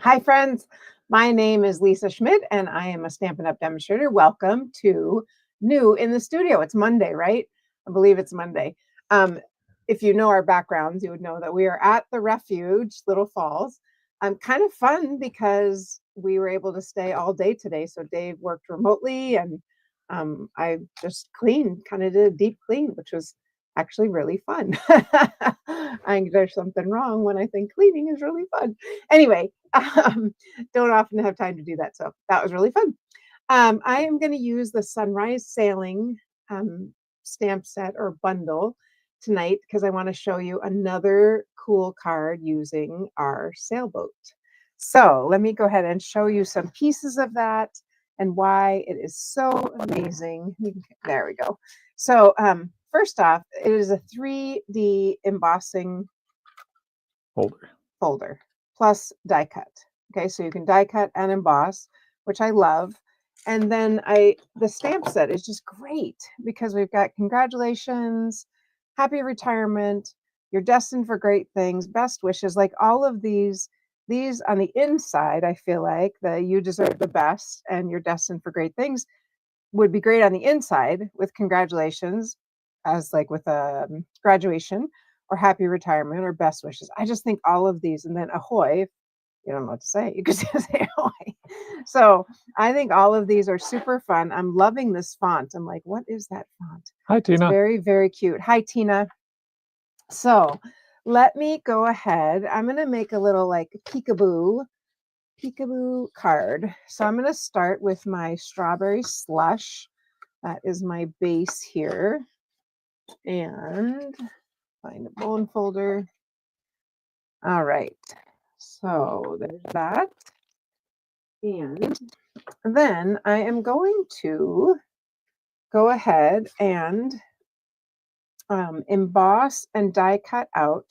Hi, friends. My name is Lisa Schmidt, and I am a Stampin' Up! Demonstrator. Welcome to New in the Studio. It's Monday, right? I believe it's Monday. If you know our backgrounds, you would know that we are at the Refuge, Little Falls. Kind of fun because we were able to stay all day today. So Dave worked remotely, and I just cleaned, kind of did a deep clean, which was actually really fun. I think there's something wrong when I think cleaning is really fun. Anyway, don't often have time to do that. So that was really fun. I am going to use the Sunrise Sailing stamp set or bundle tonight because I want to show you another cool card using our sailboat. So let me go ahead and show you some pieces of that and why it is so amazing. There we go. So first off, it is a 3D embossing folder plus die cut. Okay, so you can die cut and emboss, which I love. And then the stamp set is just great because we've got congratulations, happy retirement, you're destined for great things, best wishes, like all of these on the inside. I feel like the you deserve the best and you're destined for great things would be great on the inside with congratulations, as like with a graduation or happy retirement or best wishes. I just think all of these, and then ahoy, you don't know what to say, you could just say ahoy. So I think all of these are super fun. I'm loving this font. I'm like, what is that font? Hi, It's Tina. very, very cute. Hi, Tina. So let me go ahead. I'm going to make a little like peekaboo card. So I'm going to start with my strawberry slush. That is my base here. And find a bone folder. All right. So there's that. And then I am going to go ahead and emboss and die cut out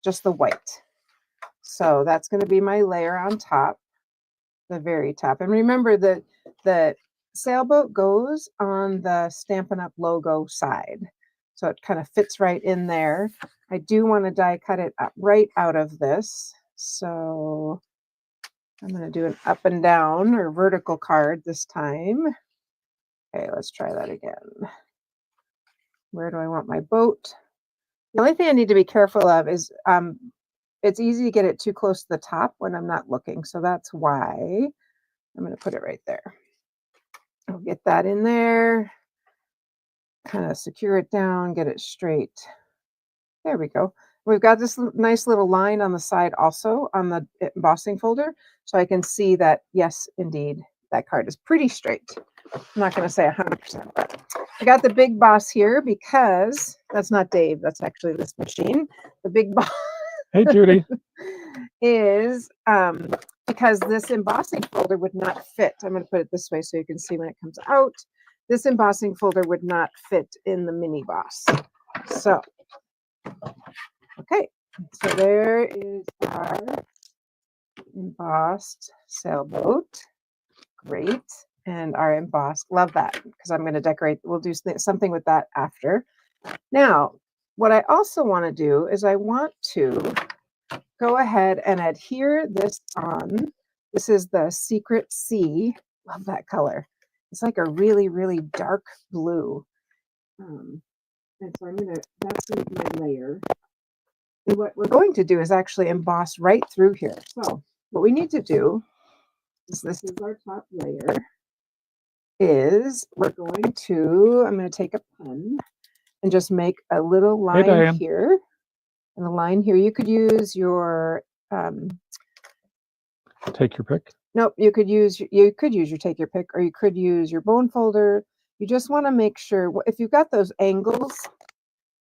just the white. So that's going to be my layer on top, the very top. And remember that the sailboat goes on the Stampin' Up! Logo side. So it kind of fits right in there. I do want to die cut it right out of this. So I'm going to do an up and down or vertical card this time. Okay, let's try that again. Where do I want my boat? The only thing I need to be careful of is it's easy to get it too close to the top when I'm not looking. So that's why I'm going to put it right there. I'll get that in there, kind of secure it down, get it straight. There we go. We've got this nice little line on the side also on the embossing folder. So I can see that, yes, indeed, that card is pretty straight. I'm not going to say 100%, but I got the big boss here because that's not Dave. That's actually this machine. The big boss. Hey, Judy. is because this embossing folder would not fit. I'm going to put it this way so you can see when it comes out. This embossing folder would not fit in the mini boss. So, okay. So there is our embossed sailboat. Great. And our embossed, love that because I'm going to decorate. We'll do something with that after. Now, what I also want to do is I want to go ahead and adhere this on. This is the Secret Sea. Love that color. It's like a really, really dark blue. And so that's going to be my layer. And what we're going to do is actually emboss right through here. So what we need to do is this is our top layer. I'm going to take a pen and just make a little line here. And the line here, you could use your take your pick. Nope, you could use your take your pick, or you could use your bone folder. You just want to make sure if you've got those angles,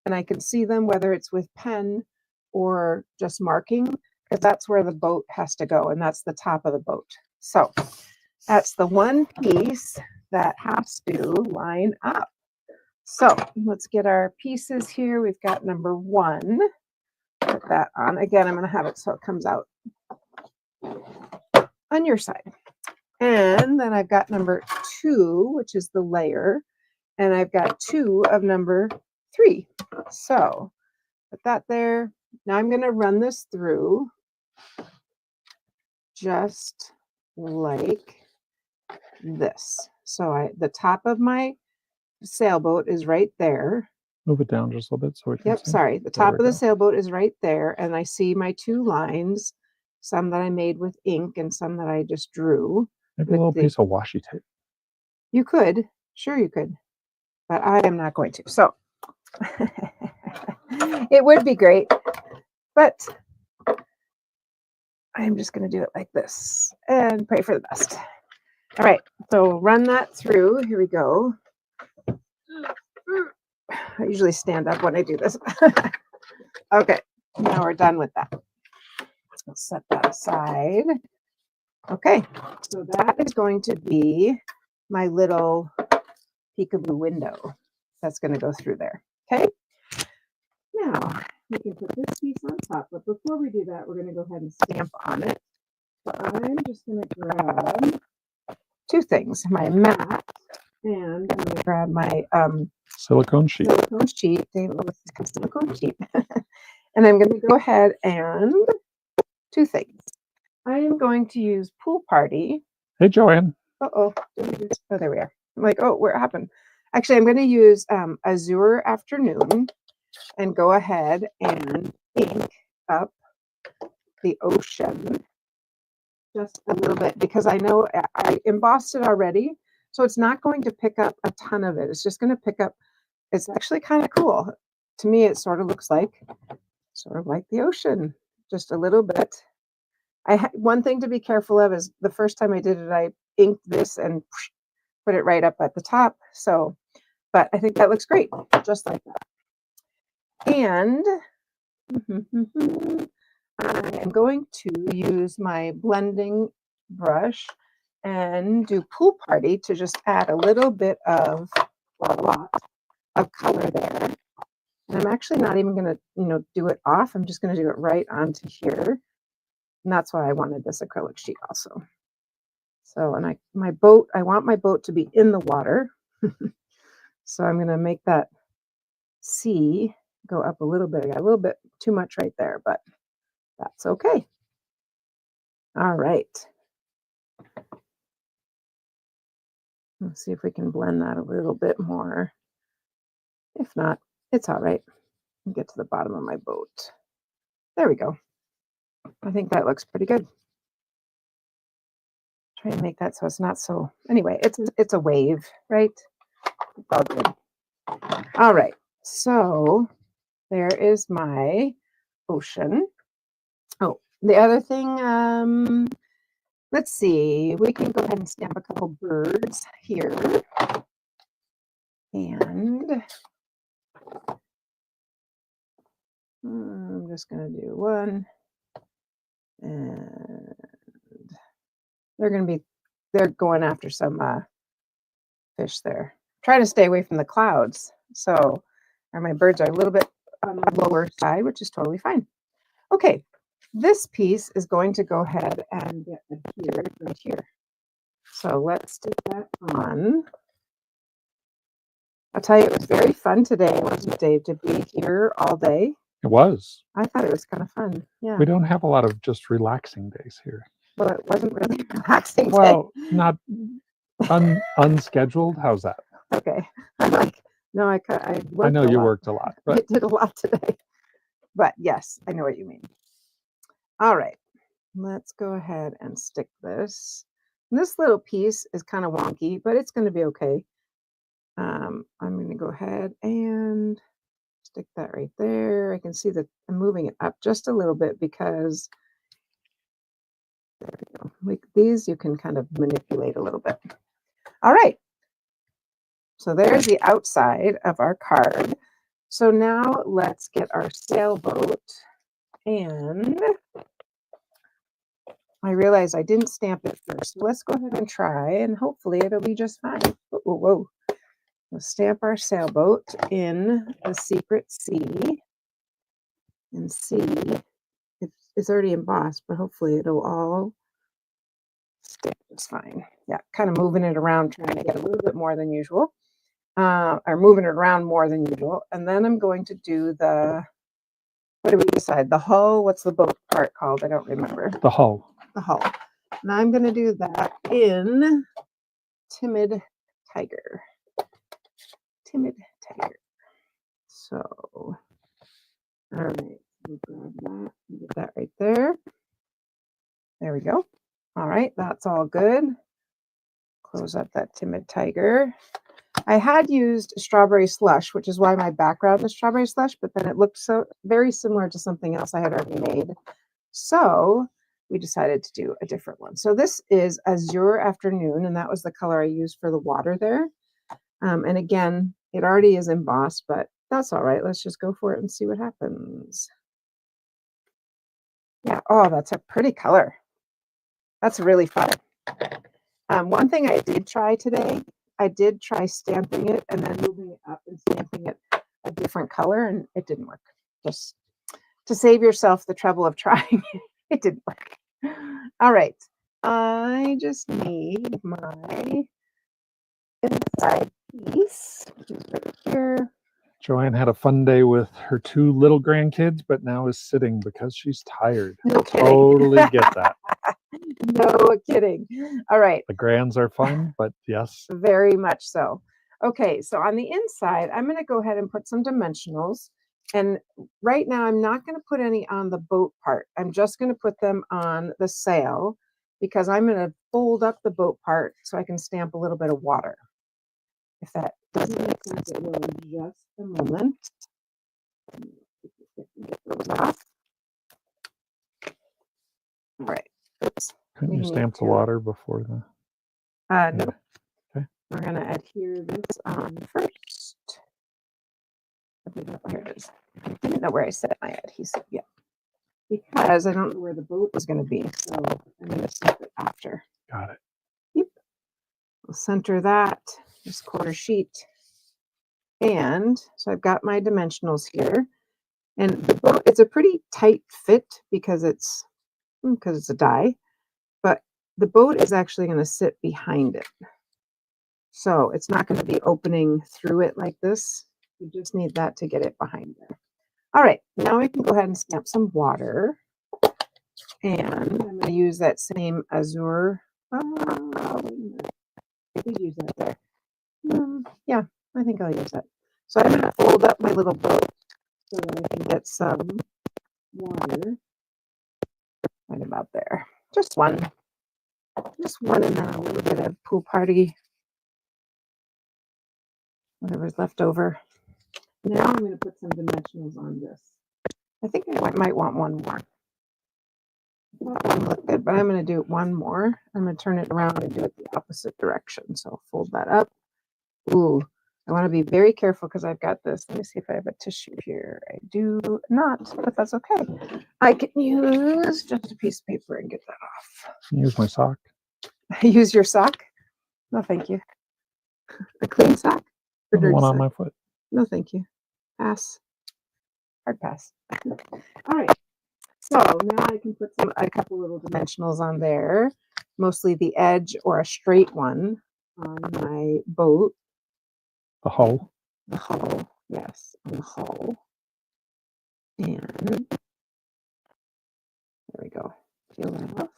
and I can see them whether it's with pen or just marking, because that's where the boat has to go, and that's the top of the boat. So that's the one piece that has to line up. So let's get our pieces here. We've got number 1. Put that on. Again, I'm going to have it so it comes out on your side. And then I've got number 2, which is the layer. And I've got 2 of number 3. So put that there. Now I'm going to run this through just like this. So the top of my sailboat is right there. Move it down just a little bit so we can Yep, see. sorry. The There top we of the go. sailboat is right there, and I see my two lines, some that I made with ink and some that I just drew. Maybe a with little the- piece of washi tape. You could, sure you could, but I am not going to. So it would be great, but I'm just going to do it like this and pray for the best. All right, so run that through. Here we go. I usually stand up when I do this. Okay, now we're done with that. Let's set that aside. Okay, so that is going to be my little peekaboo window that's going to go through there. Okay, now we can put this piece on top, but before we do that, we're going to go ahead and stamp on it. So I'm just going to grab two things, my mat, and I'm going to grab my Silicone sheet. silicone sheet. Silicone sheet. And I'm going to go ahead and two things. I am going to use Pool Party. Hey, Joanne. Oh, there we are. I'm like, oh, what happened? Actually, I'm going to use Azure Afternoon and go ahead and ink up the ocean just a little bit because I know I embossed it already. So it's not going to pick up a ton of it. It's just going to pick up. It's actually kind of cool. To me, it sort of looks like the ocean, just a little bit. One thing to be careful of is the first time I did it, I inked this and put it right up at the top. So, but I think that looks great, just like that. And I am going to use my blending brush and do Pool Party to just add a little bit of a lot of color there. And I'm actually not even going to, do it off. I'm just going to do it right onto here. And that's why I wanted this acrylic sheet also. So, and I want my boat to be in the water. So I'm going to make that C go up a little bit. I got a little bit too much right there, but that's okay. All right. Let's see if we can blend that a little bit more. If not, it's all right. I'll get to the bottom of my boat. There we go. I think that looks pretty good. Try and make that so it's not so. Anyway, it's a wave, right? It's all good. All right. So there is my ocean. Oh, the other thing. Let's see. We can go ahead and stamp a couple birds here, and I'm just going to do one. And they're going after some fish there. Trying to stay away from the clouds. So my birds are a little bit on the lower side, which is totally fine. Okay, this piece is going to go ahead and get adhered right here. So let's stick that on. I'll tell you, it was very fun today, wasn't it, Dave, to be here all day? It was. I thought it was kind of fun. Yeah. We don't have a lot of just relaxing days here. Well, it wasn't really relaxing. Well, not unscheduled. How's that? Okay. I'm like, no, I know you worked a lot, but I did a lot today. But yes, I know what you mean. All right. Let's go ahead and stick this. And this little piece is kind of wonky, but it's going to be okay. I'm going to go ahead and stick that right there. I can see that I'm moving it up just a little bit because there we go. Like these, you can kind of manipulate a little bit. All right. So there's the outside of our card. So now let's get our sailboat. And I realized I didn't stamp it first. So let's go ahead and try, and hopefully it'll be just fine. Whoa, whoa, whoa. We'll stamp our sailboat in the Secret Sea and see. It's already embossed, but hopefully it'll all stick just fine. Yeah, kind of moving it around, trying to get a little bit more than usual. Or moving it around more than usual. And then I'm going to do what do we decide? The hull, what's the boat part called? I don't remember. The hull. The hull. And I'm going to do that in Timid Tiger. Timid Tiger. So, all right, we'll grab that and get that right there. There we go. All right, that's all good. Close up that Timid Tiger. I had used strawberry slush, which is why my background is strawberry slush, but then it looked so very similar to something else I had already made. So we decided to do a different one. So this is Azure Afternoon, and that was the color I used for the water there. And again, it already is embossed, but that's all right. Let's just go for it and see what happens. Yeah, oh, that's a pretty color. That's really fun. One thing I did try today, I did try stamping it and then moving it up and stamping it a different color, and it didn't work. Just to save yourself the trouble of trying it, it didn't work. All right, I just need my inside piece, which is right here. Joanne had a fun day with her 2 little grandkids, but now is sitting because she's tired. No kidding. Totally get that. No kidding. All right. The grands are fun, but yes. Very much so. Okay, so on the inside, I'm going to go ahead and put some dimensionals. And right now, I'm not going to put any on the boat part. I'm just going to put them on the sail because I'm going to fold up the boat part so I can stamp a little bit of water. If that doesn't make sense, it will in just a moment. Get those off. All right. Oops. Couldn't you stamp the water before the... No. Okay. We're going to adhere this on first. Here it is. I didn't know where I set my adhesive yet because I don't know where the boat is going to be. So I'm going to stamp it after. Got it. Yep. We'll center that, this quarter sheet. And so I've got my dimensionals here. And the boat, it's a pretty tight fit because it's a die. But the boat is actually going to sit behind it. So it's not going to be opening through it like this. You just need that to get it behind there. All right, now we can go ahead and stamp some water. And I'm going to use that same Azure. I did use that there. Yeah, I think I'll use that. So I'm going to fold up my little boat so that I can get some water right about there. Just one and then a little bit of pool party, whatever's left over. Now I'm going to put some dimensionals on this. I think I might want one more. That one looked good, but I'm going to do one more. I'm going to turn it around and do it the opposite direction. So fold that up. Ooh, I want to be very careful because I've got this. Let me see if I have a tissue here. I do not, but that's okay. I can use just a piece of paper and get that off. Use my sock. Use your sock? No, thank you. A clean sock? Or the one on my foot. No, thank you. Pass. Hard pass. All right. So now I can put a couple little dimensionals on there, mostly the edge or a straight one on my boat. The hull. The hull, yes, on the hull. And there we go. Peel that off.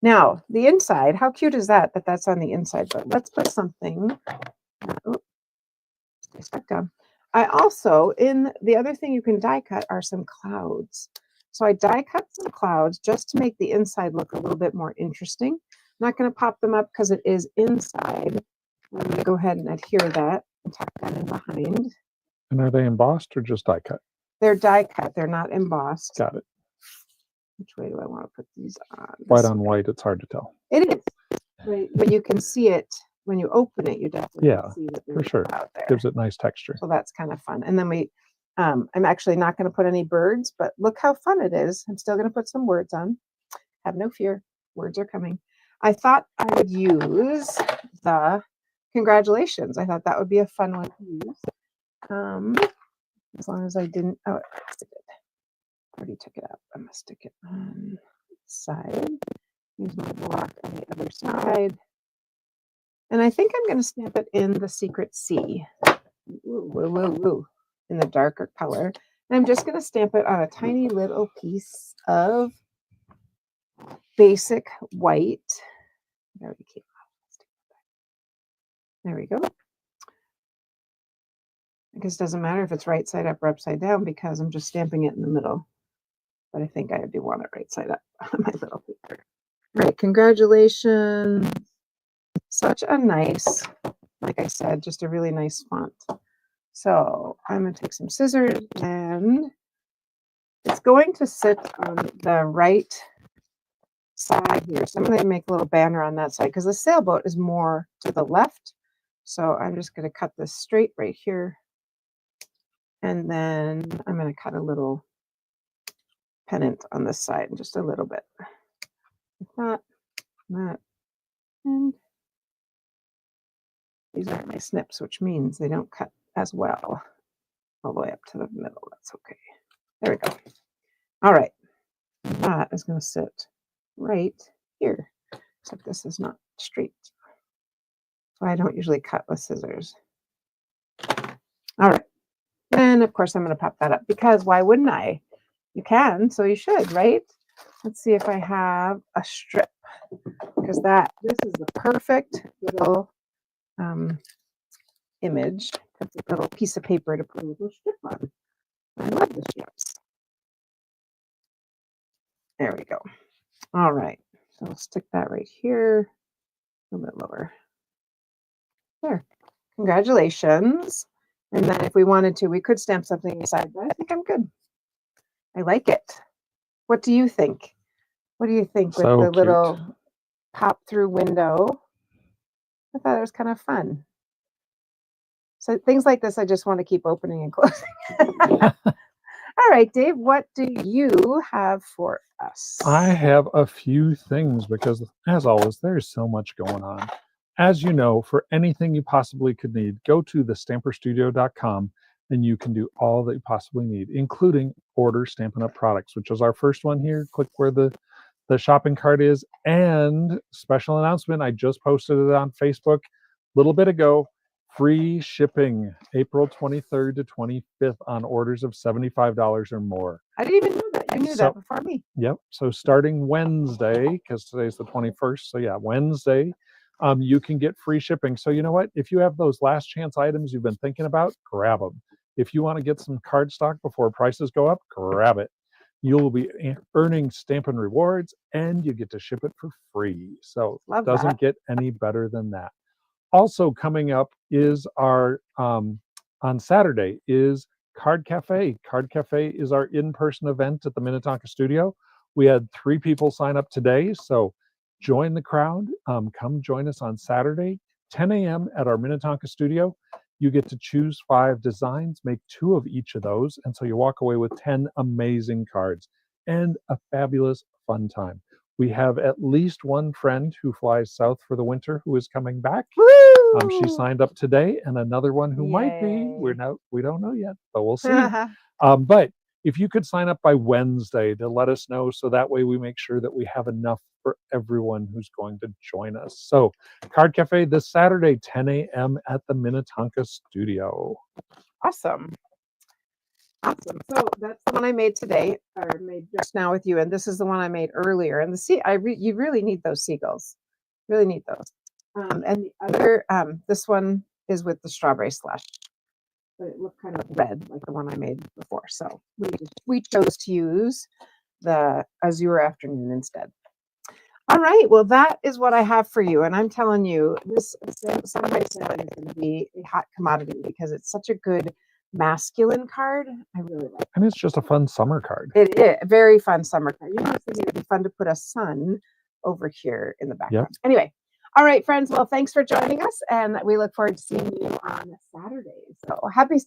Now, the inside, how cute is that that's on the inside? But let's put something. Stay stuck down. I also, the other thing you can die cut are some clouds. So I die cut some clouds just to make the inside look a little bit more interesting. I'm not going to pop them up because it is inside. I'm going to go ahead and adhere that and tuck that in behind. And are they embossed or just die cut? They're die cut. They're not embossed. Got it. Which way do I want to put these on? White on white, it's hard to tell. It is. But you can see it when you open it. You definitely see that for sure. Out there. Gives it nice texture. So that's kind of fun. And then I'm actually not going to put any birds, but look how fun it is. I'm still going to put some words on. Have no fear. Words are coming. I thought I would use the congratulations. I thought that would be a fun one to use. As long as I didn't. Oh, I already took it out. I'm going to stick it on the side. Use my block on the other side. And I think I'm going to stamp it in the Secret Sea. Woo, woo, woo, woo. In the darker color. And I'm just going to stamp it on a tiny little piece of basic white. There we go. I guess it doesn't matter if it's right side up or upside down because I'm just stamping it in the middle. But I think I do want it right side up on my little paper. All right, congratulations. Such a nice, like I said, just a really nice font. So I'm going to take some scissors and it's going to sit on the right side here. So I'm going to make a little banner on that side because the sailboat is more to the left. So I'm just going to cut this straight right here. And then I'm going to cut a little pennant on this side, just a little bit. Like that, and these are my snips, which means they don't cut as well all the way up to the middle. That's okay. There we go. All right. That is going to sit right here, except this is not straight. So I don't usually cut with scissors. All right. And of course, I'm going to pop that up because why wouldn't I? You can, so you should, right? Let's see if I have a strip because this is the perfect little image, a little piece of paper to put a little strip on. I love the strips. There we go. All right. So I'll stick that right here, a little bit lower. There. Congratulations. And then if we wanted to, we could stamp something inside, but I think I'm good. I like it. What do you think? What do you think with the little pop through window? I thought it was kind of fun. So things like this, I just want to keep opening and closing. All right, Dave, what do you have for us? I have a few things because, as always, there's so much going on. As you know, for anything you possibly could need, go to thestamperstudio.com and you can do all that you possibly need, including order Stampin' Up! Products, which is our first one here. Click where the shopping cart is. And special announcement, I just posted it on Facebook a little bit ago. Free shipping April 23rd to 25th on orders of $75 or more. I didn't even know that. You knew that before me. Yep. So starting Wednesday, because today's the 21st. So yeah, Wednesday, you can get free shipping. So you know what? If you have those last chance items you've been thinking about, grab them. If you want to get some cardstock before prices go up, grab it. You'll be earning Stampin' Rewards and you get to ship it for free. So it doesn't get any better than that. Also coming up is our, on Saturday, is Card Cafe. Card Cafe is our in-person event at the Minnetonka Studio. We had 3 people sign up today, so join the crowd. Come join us on Saturday, 10 a.m. at our Minnetonka Studio. You get to choose 5 designs, make 2 of each of those, and so you walk away with 10 amazing cards and a fabulous fun time. We have at least one friend who flies south for the winter who is coming back. She signed up today, and another one who might be. We don't know yet, but we'll see. But if you could sign up by Wednesday to let us know, so that way we make sure that we have enough for everyone who's going to join us. So Card Cafe this Saturday, 10 a.m. at the Minnetonka Studio. Awesome. Awesome. So that's the one I made today, or made just now with you, and this is the one I made earlier. And you really need those seagulls. Really need those. And the other, this one is with the strawberry slush, but it looked kind of red like the one I made before. So we chose to use the Azure Afternoon instead. All right. Well, that is what I have for you, and I'm telling you, this Sun by Sun is going to be a hot commodity because it's such a good masculine card. I really like it. And it's just a fun summer card. It is a very fun summer card. You know, it would be fun to put a sun over here in the background. Yep. Anyway, all right, friends. Well, thanks for joining us, and we look forward to seeing you on Saturday. So happy